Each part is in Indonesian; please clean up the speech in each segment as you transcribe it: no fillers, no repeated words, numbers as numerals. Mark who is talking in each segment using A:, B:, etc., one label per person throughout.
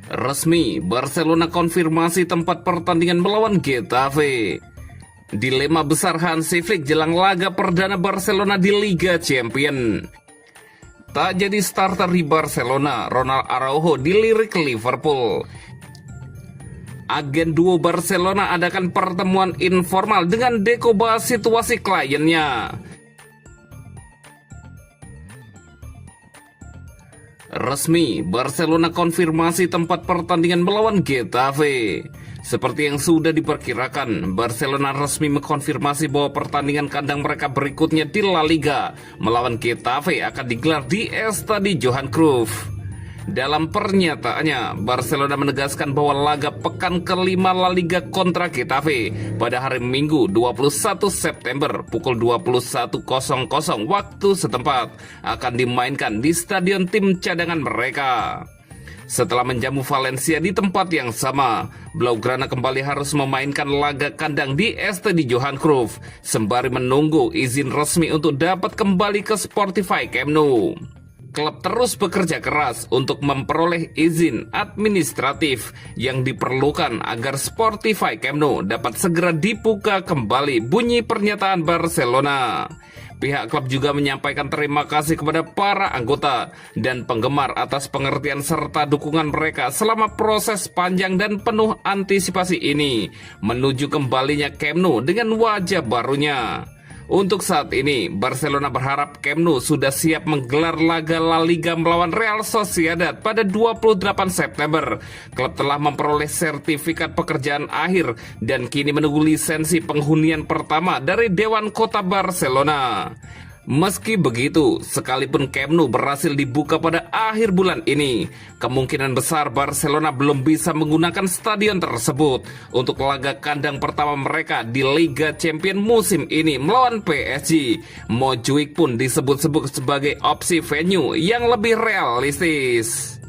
A: Resmi, Barcelona konfirmasi tempat pertandingan melawan Getafe. Dilema besar Hansi Flick jelang laga perdana Barcelona di Liga Champions. Tak jadi starter di Barcelona, Ronald Araujo dilirik Liverpool. Agen duo Barcelona adakan pertemuan informal dengan Deco bahas situasi kliennya. Resmi, Barcelona konfirmasi tempat pertandingan melawan Getafe. Seperti yang sudah diperkirakan, Barcelona resmi mengkonfirmasi bahwa pertandingan kandang mereka berikutnya di La Liga melawan Getafe akan digelar di Estadi Johan Cruyff. Dalam pernyataannya, Barcelona menegaskan bahwa laga pekan kelima La Liga kontra Getafe pada hari Minggu 21 September pukul 21.00 waktu setempat akan dimainkan di stadion tim cadangan mereka. Setelah menjamu Valencia di tempat yang sama, Blaugrana kembali harus memainkan laga kandang di Estadi Johan Cruyff sembari menunggu izin resmi untuk dapat kembali ke Spotify Camp Nou. Klub terus bekerja keras untuk memperoleh izin administratif yang diperlukan agar Spotify Camp Nou dapat segera dibuka kembali, bunyi pernyataan Barcelona. Pihak klub juga menyampaikan terima kasih kepada para anggota dan penggemar atas pengertian serta dukungan mereka selama proses panjang dan penuh antisipasi ini menuju kembalinya Camp Nou dengan wajah barunya. Untuk saat ini, Barcelona berharap Camp Nou sudah siap menggelar laga La Liga melawan Real Sociedad pada 28 September. Klub telah memperoleh sertifikat pekerjaan akhir dan kini menunggu lisensi penghunian pertama dari Dewan Kota Barcelona. Meski begitu, sekalipun Camp Nou berhasil dibuka pada akhir bulan ini, kemungkinan besar Barcelona belum bisa menggunakan stadion tersebut untuk laga kandang pertama mereka di Liga Champions musim ini melawan PSG. Montjuic pun disebut-sebut sebagai opsi venue yang lebih realistis.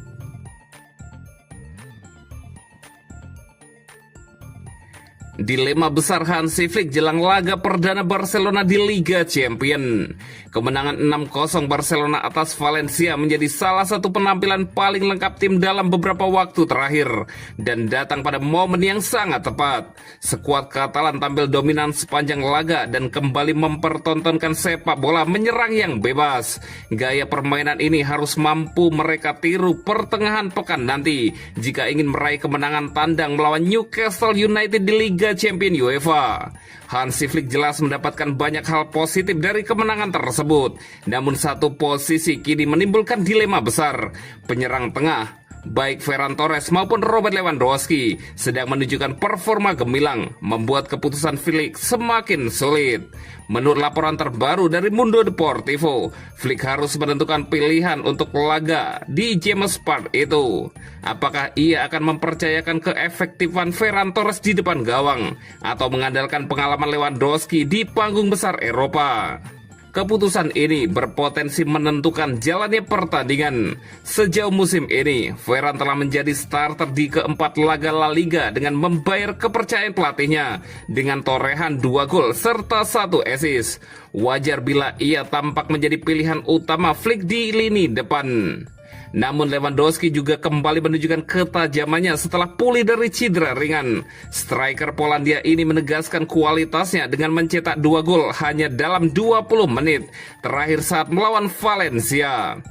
A: Dilema besar Hansi Flick jelang laga perdana Barcelona di Liga Champions. Kemenangan 6-0 Barcelona atas Valencia menjadi salah satu penampilan paling lengkap tim dalam beberapa waktu terakhir dan datang pada momen yang sangat tepat. Skuad Katalan tampil dominan sepanjang laga dan kembali mempertontonkan sepak bola menyerang yang bebas. Gaya permainan ini harus mampu mereka tiru pertengahan pekan nanti jika ingin meraih kemenangan tandang melawan Newcastle United di Liga Champions UEFA. Hansi Flick jelas mendapatkan banyak hal positif dari kemenangan tersebut. Namun satu posisi kini menimbulkan dilema besar. Penyerang tengah, baik Ferran Torres maupun Robert Lewandowski, sedang menunjukkan performa gemilang, membuat keputusan Flick semakin sulit. Menurut laporan terbaru dari Mundo Deportivo, Flick harus menentukan pilihan untuk laga di James Park itu. Apakah ia akan mempercayakan keefektifan Ferran Torres di depan gawang atau mengandalkan pengalaman Lewandowski di panggung besar Eropa? Keputusan ini berpotensi menentukan jalannya pertandingan. Sejauh musim ini, Ferran telah menjadi starter di keempat laga La Liga dengan membayar kepercayaan pelatihnya dengan torehan 2 gol serta 1 assist. Wajar bila ia tampak menjadi pilihan utama Flick di lini depan. Namun Lewandowski juga kembali menunjukkan ketajamannya setelah pulih dari cedera ringan. Striker Polandia ini menegaskan kualitasnya dengan mencetak 2 gol hanya dalam 20 menit terakhir saat melawan Valencia.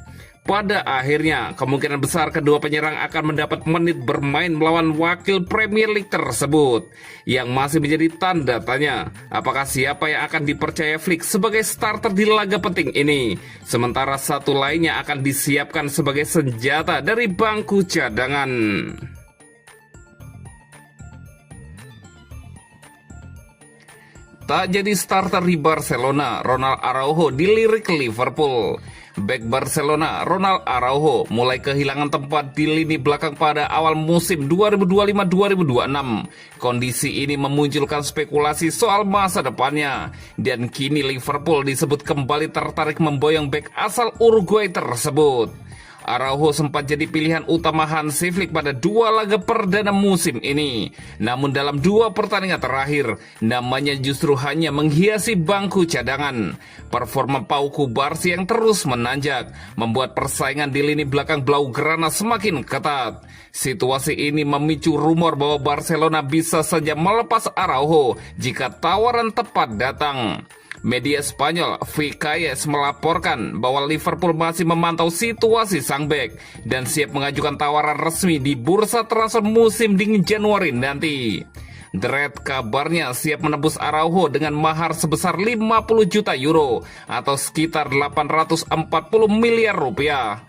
A: Pada akhirnya, kemungkinan besar kedua penyerang akan mendapat menit bermain melawan wakil Premier League tersebut. Yang masih menjadi tanda tanya, apakah siapa yang akan dipercaya Flick sebagai starter di laga penting ini. Sementara satu lainnya akan disiapkan sebagai senjata dari bangku cadangan. Tak jadi starter di Barcelona, Ronald Araujo dilirik Liverpool. Bek Barcelona, Ronald Araujo mulai kehilangan tempat di lini belakang pada awal musim 2025-2026. Kondisi ini memunculkan spekulasi soal masa depannya. Dan kini Liverpool disebut kembali tertarik memboyong bek asal Uruguay tersebut. Araujo sempat jadi pilihan utama Hansi Flick pada 2 laga perdana musim ini. Namun dalam 2 pertandingan terakhir, namanya justru hanya menghiasi bangku cadangan. Performa Pau Cubarsí yang terus menanjak membuat persaingan di lini belakang Blaugrana semakin ketat. Situasi ini memicu rumor bahwa Barcelona bisa saja melepas Araujo jika tawaran tepat datang. Media Spanyol Vicayes melaporkan bahwa Liverpool masih memantau situasi sang bek dan siap mengajukan tawaran resmi di bursa transfer musim dingin Januari nanti. The Red kabarnya siap menebus Araujo dengan mahar sebesar 50 juta euro atau sekitar 840 miliar rupiah.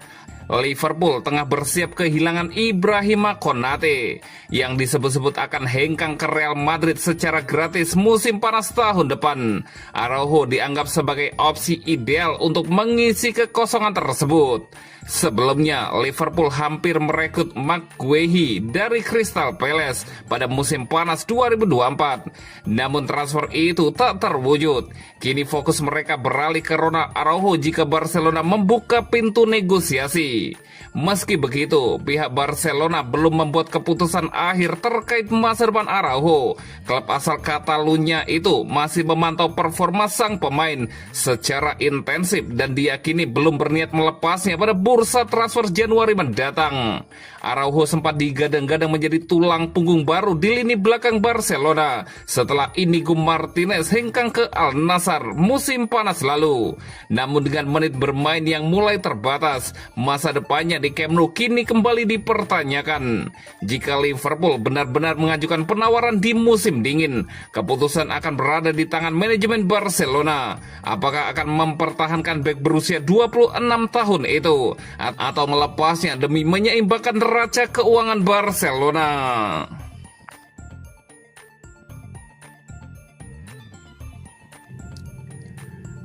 A: Liverpool tengah bersiap kehilangan Ibrahima Konate yang disebut-sebut akan hengkang ke Real Madrid secara gratis musim panas tahun depan. Araujo dianggap sebagai opsi ideal untuk mengisi kekosongan tersebut. Sebelumnya, Liverpool hampir merekrut Marc Guehi dari Crystal Palace pada musim panas 2024. Namun transfer itu tak terwujud. Kini fokus mereka beralih ke Ronald Araujo jika Barcelona membuka pintu negosiasi. Meski begitu, pihak Barcelona belum membuat keputusan akhir terkait masa depan Araujo. Klub asal Catalunya itu masih memantau performa sang pemain secara intensif dan diyakini belum berniat melepasnya pada bursa transfer Januari mendatang. Araujo sempat digadang-gadang menjadi tulang punggung baru di lini belakang Barcelona setelah Inigo Martinez hengkang ke Al Nassr musim panas lalu. Namun dengan menit bermain yang mulai terbatas, masa depannya di Camp Nou kini kembali dipertanyakan. Jika Liverpool benar-benar mengajukan penawaran di musim dingin, keputusan akan berada di tangan manajemen Barcelona. Apakah akan mempertahankan bek berusia 26 tahun itu atau melepasnya demi menyeimbangkan neraca keuangan Barcelona?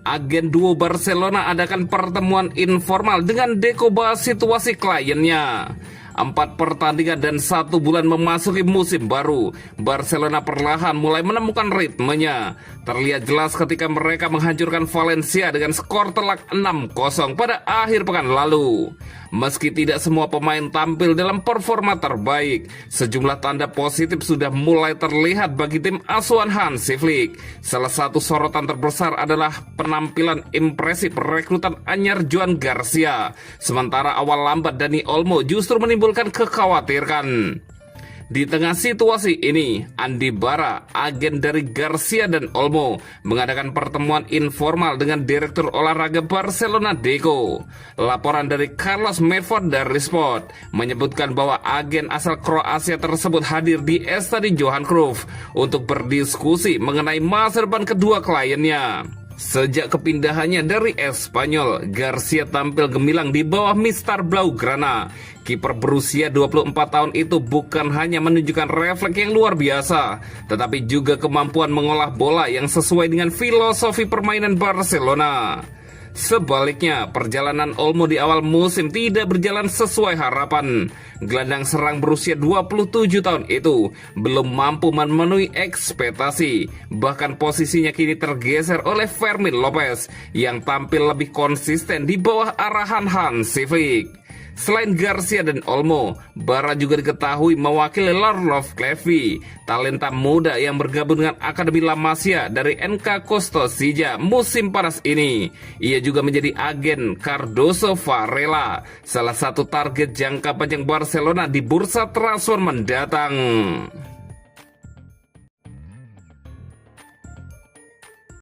A: Agen duo Barcelona adakan pertemuan informal dengan Deco bahas situasi kliennya. 4 pertandingan dan 1 bulan memasuki musim baru, Barcelona perlahan mulai menemukan ritmenya. Terlihat jelas ketika mereka menghancurkan Valencia dengan skor telak 6-0 pada akhir pekan lalu. Meski tidak semua pemain tampil dalam performa terbaik, sejumlah tanda positif sudah mulai terlihat bagi tim asuhan Hansi Flick. Salah satu sorotan terbesar adalah penampilan impresif rekrutan anyar Joan Garcia. Sementara awal lambat Dani Olmo justru menimbulkan kekhawatiran. Di tengah situasi ini, Andi Bara, agen dari Garcia dan Olmo, mengadakan pertemuan informal dengan Direktur Olahraga Barcelona Deco. Laporan dari Carlos Medford dari Sport menyebutkan bahwa agen asal Kroasia tersebut hadir di Estadi Johan Cruyff untuk berdiskusi mengenai masa depan kedua kliennya. Sejak kepindahannya dari Espanyol, Garcia tampil gemilang di bawah Mister Blaugrana. Kiper berusia 24 tahun itu bukan hanya menunjukkan refleks yang luar biasa, tetapi juga kemampuan mengolah bola yang sesuai dengan filosofi permainan Barcelona. Sebaliknya, perjalanan Olmo di awal musim tidak berjalan sesuai harapan. Gelandang serang berusia 27 tahun itu belum mampu memenuhi ekspektasi. Bahkan posisinya kini tergeser oleh Fermin Lopez yang tampil lebih konsisten di bawah arahan Hansi Flick. Selain Garcia dan Olmo, Bara juga diketahui mewakili Lavrov Klevi, talenta muda yang bergabung dengan Akademi La Masia dari NK Kostosija musim panas ini. Ia juga menjadi agen Cardoso Varela, salah satu target jangka panjang Barcelona di bursa transfer mendatang.